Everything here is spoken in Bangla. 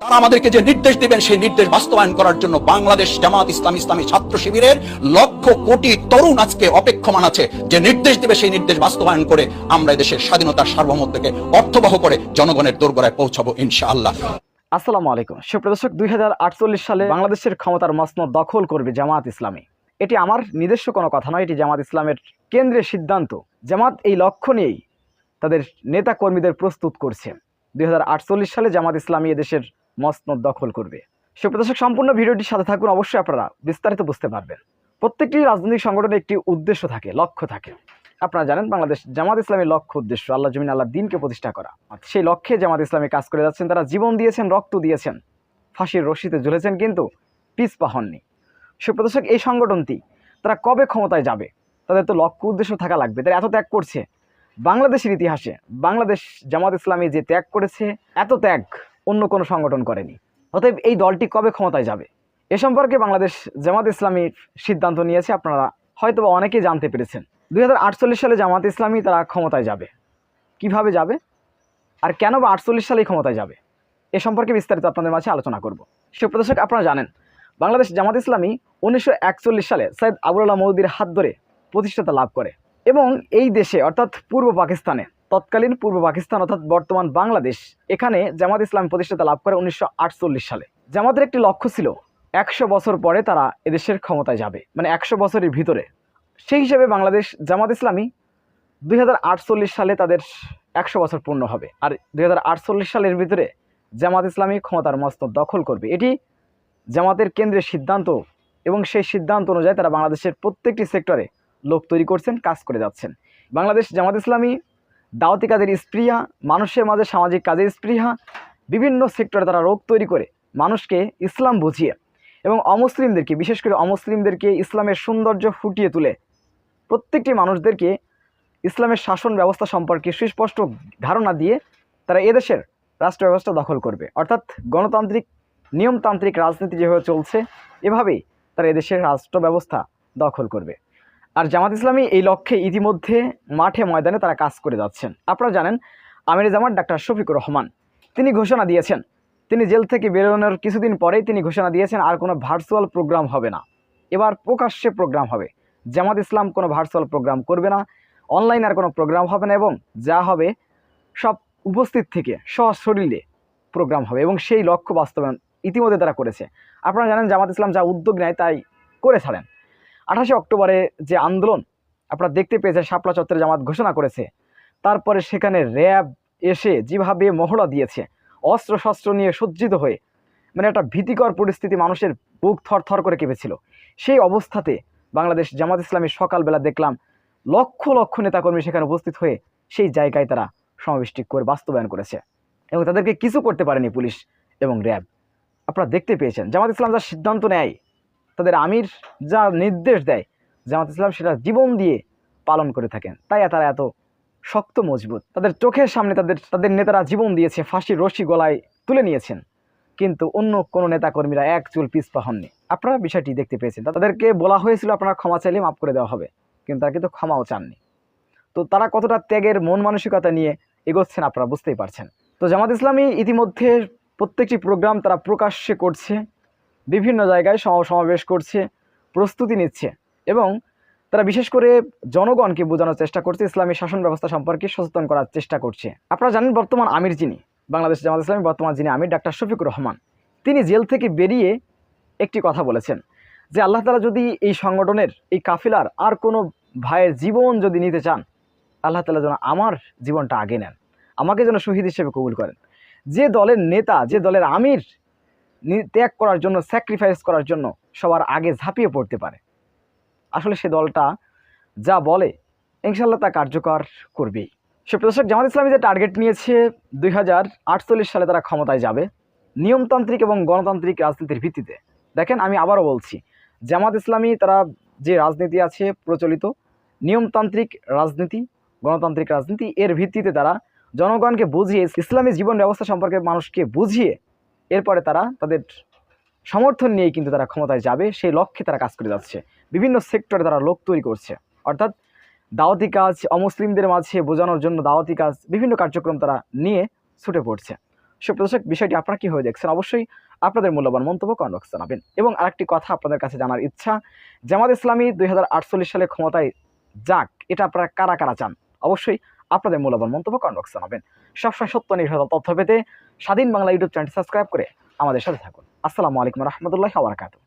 তারা আমাদেরকে যে নির্দেশ দিবেন সেই নির্দেশ বাস্তবায়ন করার জন্য বাংলাদেশ জামাত ইসলামী ছাত্র শিবিরের লক্ষ কোটি তরুণ আজকে অপেক্ষমান আছে, যে নির্দেশ দিবে সেই নির্দেশ বাস্তবায়ন করে আমরা দেশের স্বাধীনতার সার্বভৌমত্বকে অর্থবহ করে জনগণের দোরগোড়ায় পৌঁছাবো ইনশাআল্লাহ। আসসালামু আলাইকুম সুপ্রিয় দর্শক, 2048 সালে বাংলাদেশের ক্ষমতার মসনদ দখল করবে জামাত ইসলামী। এটি আমার নিজস্ব কোনো কথা নয়, এটি জামাত ইসলামের কেন্দ্রের সিদ্ধান্ত। জামাত এই লক্ষ্য নিয়েই তাদের নেতা কর্মীদের প্রস্তুত করছে। 2048 সালে জামাত ইসলামী এদেশের মসনদ দখল করবে। সুপ্রিয় দর্শক, সম্পূর্ণ ভিডিওটির সাথে থাকুন, অবশ্যই আপনারা বিস্তারিত বুঝতে পারবেন। প্রত্যেকটি রাজনৈতিক সংগঠনের একটি উদ্দেশ্য থাকে, লক্ষ্য থাকে। আপনারা জানেন বাংলাদেশ জামাত ইসলামের লক্ষ্য উদ্দেশ্য আল্লাহ জমিন আল্লাহ দিনকে প্রতিষ্ঠা করা। সেই লক্ষ্যে জামাত ইসলামী কাজ করে যাচ্ছেন। তারা জীবন দিয়েছেন, রক্ত দিয়েছেন, ফাঁসির রশিতে ঝুলেছেন, কিন্তু পিছপা হননি। সুপ্রিয় দর্শক, এই সংগঠনটি তারা কবে ক্ষমতায় যাবে, তাদের তো লক্ষ্য উদ্দেশ্য থাকা লাগবে। তারা এত ত্যাগ করছে বাংলাদেশের ইতিহাসে। বাংলাদেশ জামাত ইসলামী যে ত্যাগ করেছে, এত ত্যাগ অন্য কোনো সংগঠন করেনি। অতএব এই দলটি কবে ক্ষমতায় যাবে এ সম্পর্কে বাংলাদেশ জামাত ইসলামী সিদ্ধান্ত নিয়েছে। আপনারা হয়তো অনেকেই জানতে পেরেছেন। 2048 সালে জামাত ইসলামী তারা ক্ষমতায় যাবে। কিভাবে যাবে আর কেন বা 48 সালেই ক্ষমতায় যাবে এ সম্পর্কে বিস্তারিত আপনাদের মাঝে আলোচনা করব। সুপ্রিয় দর্শক, আপনারা জানেন বাংলাদেশ জামাত ইসলামী 1941 সালে সৈয়দ আবুল আলা মওদুদীর হাত ধরে প্রতিষ্ঠাতা লাভ করে এবং এই দেশে অর্থাৎ পূর্ব পাকিস্তানে, তৎকালীন পূর্ব পাকিস্তান অর্থাৎ বর্তমান বাংলাদেশ, এখানে জামাত ইসলামী প্রতিষ্ঠাতা লাভ করে 1948 সালে। জামাতের একটি লক্ষ্য ছিল 100 বছর পরে তারা এদেশের ক্ষমতায় যাবে, মানে 100 বছরের ভিতরে। সেই হিসেবে বাংলাদেশ জামাত ইসলামী 2048 সালে তাদের 100 বছর পূর্ণ হবে। আর 2048 সালের ভিতরে জামাত ইসলামী ক্ষমতার মসনদ দখল করবে। এটি জামাতের কেন্দ্রের সিদ্ধান্ত এবং সেই সিদ্ধান্ত অনুযায়ী তারা বাংলাদেশের প্রত্যেকটি সেক্টরে লোক তৈরি করছেন, কাজ করে যাচ্ছেন। বাংলাদেশ জামাত ইসলামী দাওয়াতি কাজের স্পৃহা, মানুষের মাঝে সামাজিক কাজের স্পৃহা, বিভিন্ন সেক্টরে তারা লোক তৈরি করে মানুষকে ইসলাম বুঝিয়ে এবং অমুসলিমদেরকে, বিশেষ করে অমুসলিমদেরকে ইসলামের সৌন্দর্য ফুটিয়ে তুলে প্রত্যেকটি মানুষদেরকে ইসলামের শাসন ব্যবস্থা সম্পর্কে সুস্পষ্ট ধারণা দিয়ে তারা এদেশের রাষ্ট্র ব্যবস্থা দখল করবে। অর্থাৎ গণতান্ত্রিক নিয়মতান্ত্রিক রাজনীতি যেভাবে চলছে, এভাবেই তারা এদেশের রাষ্ট্র ব্যবস্থা দখল করবে। আর জামাত ইসলামী এই লক্ষ্যে ইতিমধ্যে মাঠে ময়দানে তারা কাজ করে যাচ্ছেন। আপনারা জানেন আমির জামাত ডাক্তার শফিকুর রহমান তিনি ঘোষণা দিয়েছেন, তিনি জেল থেকে বেরোনোর কিছুদিন পরেই তিনি ঘোষণা দিয়েছেন আর কোনো ভার্চুয়াল প্রোগ্রাম হবে না, এবার প্রকাশ্যে প্রোগ্রাম হবে। জামাত ইসলাম কোনো ভার্চুয়াল প্রোগ্রাম করবে না, অনলাইন আর কোনো প্রোগ্রাম হবে না, এবং যা হবে সব উপস্থিত থেকে সশরীরে প্রোগ্রাম হবে। এবং সেই লক্ষ্য বাস্তবায়ন ইতিমধ্যে তারা করেছে। আপনারা জানেন জামাত ইসলাম যা উদ্যোগ নেয় তাই করে ছাড়েন। 28 অক্টোবরে যে আন্দোলন আপনারা দেখতে পেয়েছেন, শাপলা চত্বরে জামাত ঘোষণা করেছে, তারপরে সেখানে র্যাব এসে যেভাবে মহড়া দিয়েছে, অস্ত্র শস্ত্র নিয়ে সজ্জিত হয়ে, মানে একটা ভীতিকর পরিস্থিতি, মানুষের বুক থরথর করে কেঁপেছিল। সেই অবস্থাতে বাংলাদেশ জামাত ইসলামী সকালবেলা দেখলাম লক্ষ লক্ষ নেতাকর্মী সেখানে উপস্থিত হয়ে সেই জায়গায় তারা সমাবেশটি করে বাস্তবায়ন করেছে এবং তাদেরকে কিছু করতে পারেনি পুলিশ এবং র্যাব। আপনারা দেখতে পেয়েছেন জামাত ইসলাম যা সিদ্ধান্ত নেয়, তাদের আমির যা নির্দেশ দেয়, জামাত ইসলাম সেটা জীবন দিয়ে পালন করে থাকেন। তাই তারা এত শক্ত মজবুত। তাদের চোখের সামনে তাদের নেতারা জীবন দিয়েছে, ফাঁসির রশি গলায় তুলে নিয়েছেন, কিন্তু অন্য কোনো নেতাকর্মীরা এক চুল পিছপা হননি। আপনারা বিষয়টি দেখতে পেয়েছেন। তাদেরকে বলা হয়েছিল আপনারা ক্ষমা চাইলে মাফ করে দেওয়া হবে, কিন্তু তারা কিন্তু ক্ষমাও চাননি। তো তারা কতটা ত্যাগের মন মানসিকতা নিয়ে এগোচ্ছেন আপনারা বুঝতেই পারছেন। তো জামাত ইসলামী ইতিমধ্যে প্রত্যেকটি প্রোগ্রাম তারা প্রকাশ্যে করছে, বিভিন্ন জায়গায় সমাবেশ করছে, প্রস্তুতি নিচ্ছে এবং তারা বিশেষ করে জনগণকে বোঝানোর চেষ্টা করছে, ইসলামী শাসন ব্যবস্থা সম্পর্কে সচেতন করার চেষ্টা করছে। আপনারা জানেন বর্তমান আমির যিনি, বাংলাদেশ জামাত ইসলামী বর্তমান যিনি আমির ডাক্তার শফিকুর রহমান, তিনি জেল থেকে বেরিয়ে একটি কথা বলেছেন যে আল্লাহ তাআলা যদি এই সংগঠনের এই কাফিলার আর কোনো ভাইয়ের জীবন যদি নিতে চান, আল্লাহ তাআলা যেন আমার জীবনটা আগে নেন, আমাকে যেন শহীদ হিসেবে কবুল করেন। যে দলের নেতা, যে দলের আমির ত্যাগ করার জন্য, স্যাক্রিফাইস করার জন্য সবার আগে ঝাঁপিয়ে পড়তে পারে, আসলে সে দলটা যা বলে ইনশাআল্লাহ তা কার্যকর করবেই। সুপ্রিয় দর্শক, জামাত ইসলামী যে টার্গেট নিয়েছে 2048 সালে তারা ক্ষমতায় যাবে নিয়মতান্ত্রিক এবং গণতান্ত্রিক রাজনীতির ভিত্তিতে। দেখেন, আমি আবারও বলছি, জামাত ইসলামী তারা যে রাজনীতি আছে প্রচলিত নিয়মতান্ত্রিক রাজনীতি, গণতান্ত্রিক রাজনীতি, এর ভিত্তিতে তারা জনগণকে বুঝিয়ে ইসলামী জীবন ব্যবস্থা সম্পর্কে মানুষকে বুঝিয়ে এরপরে তারা তাদের সমর্থন নিয়েই কিন্তু তারা ক্ষমতায় যাবে। সেই লক্ষ্যে তারা কাজ করে যাচ্ছে। বিভিন্ন সেক্টরে তারা লোক তৈরি করছে, অর্থাৎ দাওয়াতি কাজ, অমুসলিমদের মাঝে বোঝানোর জন্য দাওয়াতি কাজ, বিভিন্ন কার্যক্রম তারা নিয়ে ছুটে পড়ছে। সুপ্রিয় দর্শক, বিষয়টি আপনারা কিভাবে দেখছেন অবশ্যই আপনাদের মূল্যবান মন্তব্য কমেন্ট বক্সে জানাবেন। এবং আরেকটি কথা আপনাদের কাছে জানার ইচ্ছা, জামাত ইসলামী 2048 সালে ক্ষমতায় যাক, এটা আপনারা কারা কারা চান? অবশ্যই আপনাদের মূল্যবান মন্তব্য কমেন্ট বক্সে জানাবেন। সবসময় সত্য নির্ভর তথ্য পেতে স্বাধীন বাংলা ইউটিউব চ্যানেল সাবস্ক্রাইব করে আমাদের সাথে থাকুন। আসসালামু আলাইকুম রহমতুল্লাহি ওয়া বারাকাতুহু।